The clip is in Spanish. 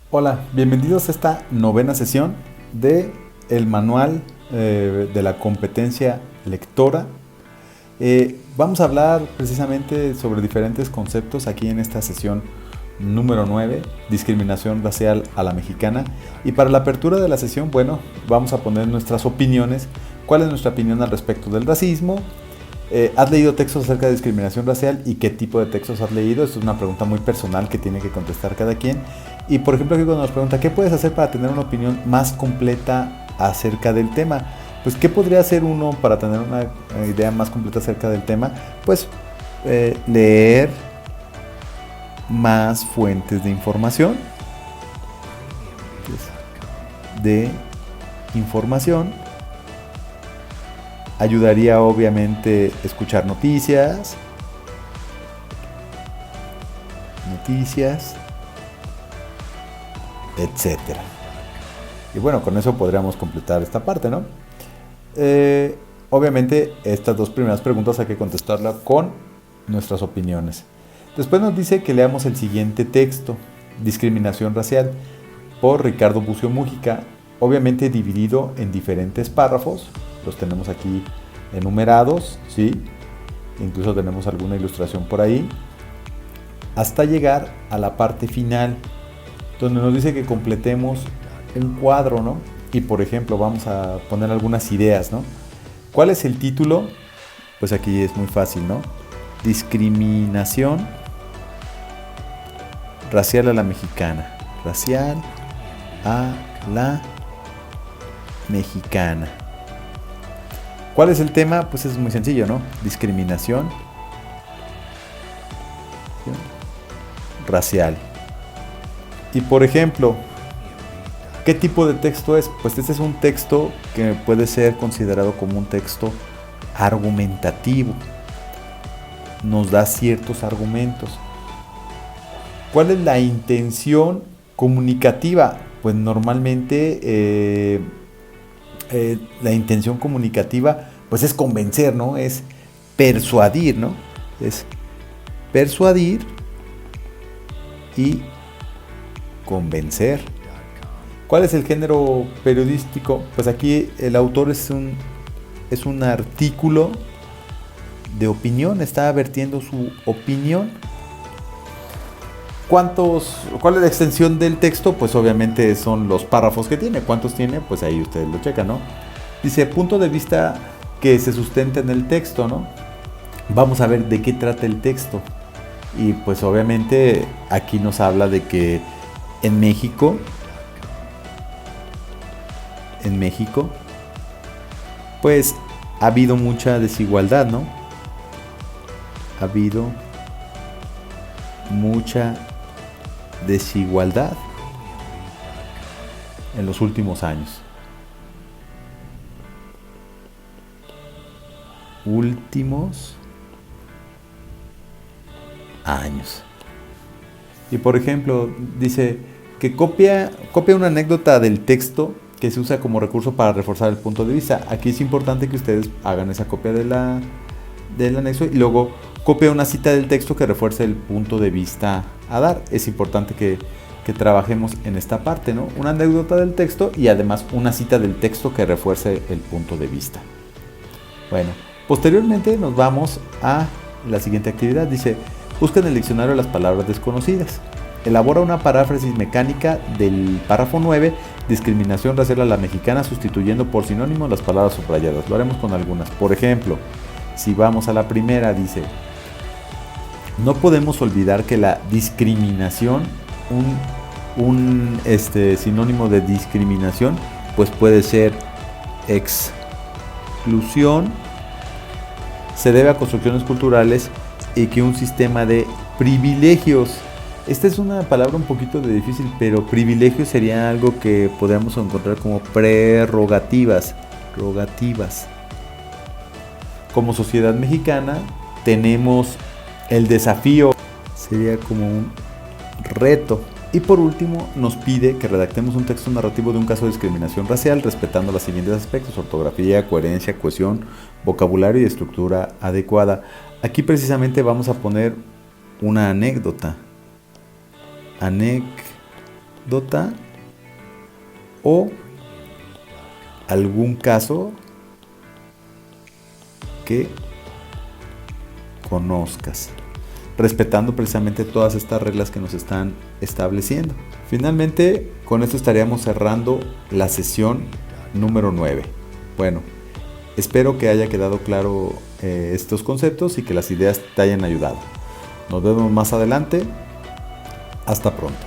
Hola, bienvenidos a esta novena sesión de el manual de la competencia lectora. Vamos a hablar precisamente sobre diferentes conceptos aquí en esta sesión número 9, discriminación racial a la mexicana. Y para la apertura de la sesión, bueno, vamos a poner nuestras opiniones. ¿Cuál es nuestra opinión al respecto del racismo? ¿Has leído textos acerca de discriminación racial y qué tipo de textos has leído? Esto es una pregunta muy personal que tiene que contestar cada quien. Y por ejemplo, aquí cuando nos pregunta, ¿qué puedes hacer para tener una opinión más completa acerca del tema? Pues, ¿qué podría hacer uno para tener una idea más completa acerca del tema? Pues, leer más fuentes de información. Ayudaría obviamente escuchar noticias, etcétera. Y bueno, con eso podríamos completar esta parte, ¿no? Obviamente estas dos primeras preguntas hay que contestarlas con nuestras opiniones. Después nos dice que leamos el siguiente texto, Discriminación racial, por Ricardo Bucio Mújica, obviamente dividido en diferentes párrafos. Los tenemos aquí enumerados, ¿sí? Incluso tenemos alguna ilustración por ahí, hasta llegar a la parte final, donde nos dice que completemos un cuadro, ¿no? Y por ejemplo, vamos a poner algunas ideas, ¿no? ¿Cuál es el título? Pues aquí es muy fácil, ¿no? Discriminación racial a la mexicana. Racial a la mexicana. ¿Cuál es el tema? Pues es muy sencillo, ¿no? Discriminación racial. Y por ejemplo, ¿qué tipo de texto es? Pues este es un texto que puede ser considerado como un texto argumentativo. Nos da ciertos argumentos. ¿Cuál es la intención comunicativa? Pues normalmente la intención comunicativa pues es convencer, ¿no? Es persuadir, ¿no? Es persuadir y convencer. ¿Cuál es el género periodístico? Pues aquí el autor es un artículo de opinión, está vertiendo su opinión. ¿Cuál es la extensión del texto? Pues obviamente son los párrafos que tiene. ¿Cuántos tiene? Pues ahí ustedes lo checan, ¿no? Dice, punto de vista que se sustenta en el texto, ¿no? Vamos a ver de qué trata el texto. Y pues obviamente aquí nos habla de que en México, pues ha habido mucha desigualdad, ¿no? Ha habido mucha desigualdad en los últimos años. Y por ejemplo, dice que copia una anécdota del texto que se usa como recurso para reforzar el punto de vista. Aquí es importante que ustedes hagan esa copia del anexo y luego copia una cita del texto que refuerce el punto de vista a dar. Es importante que trabajemos en esta parte, ¿no? Una anécdota del texto y además una cita del texto que refuerce el punto de vista. Bueno, posteriormente nos vamos a la siguiente actividad. Dice, busca en el diccionario las palabras desconocidas. Elabora una paráfrasis mecánica del párrafo 9, discriminación racial a la mexicana, sustituyendo por sinónimo las palabras subrayadas. Lo haremos con algunas. Por ejemplo, si vamos a la primera, dice, no podemos olvidar que la discriminación, un sinónimo de discriminación, pues puede ser exclusión, se debe a construcciones culturales y que un sistema de privilegios. Esta es una palabra un poquito difícil, pero privilegio sería algo que podríamos encontrar como prerrogativas. Como sociedad mexicana tenemos el desafío, sería como un reto. Y por último nos pide que redactemos un texto narrativo de un caso de discriminación racial respetando los siguientes aspectos: ortografía, coherencia, cohesión, vocabulario y estructura adecuada. Aquí precisamente vamos a poner una anécdota. anécdota o algún caso que conozcas, respetando precisamente todas estas reglas que nos están estableciendo. Finalmente, con esto estaríamos cerrando la sesión número 9. Bueno, espero que haya quedado claro estos conceptos y que las ideas te hayan ayudado. Nos vemos más adelante. Hasta pronto.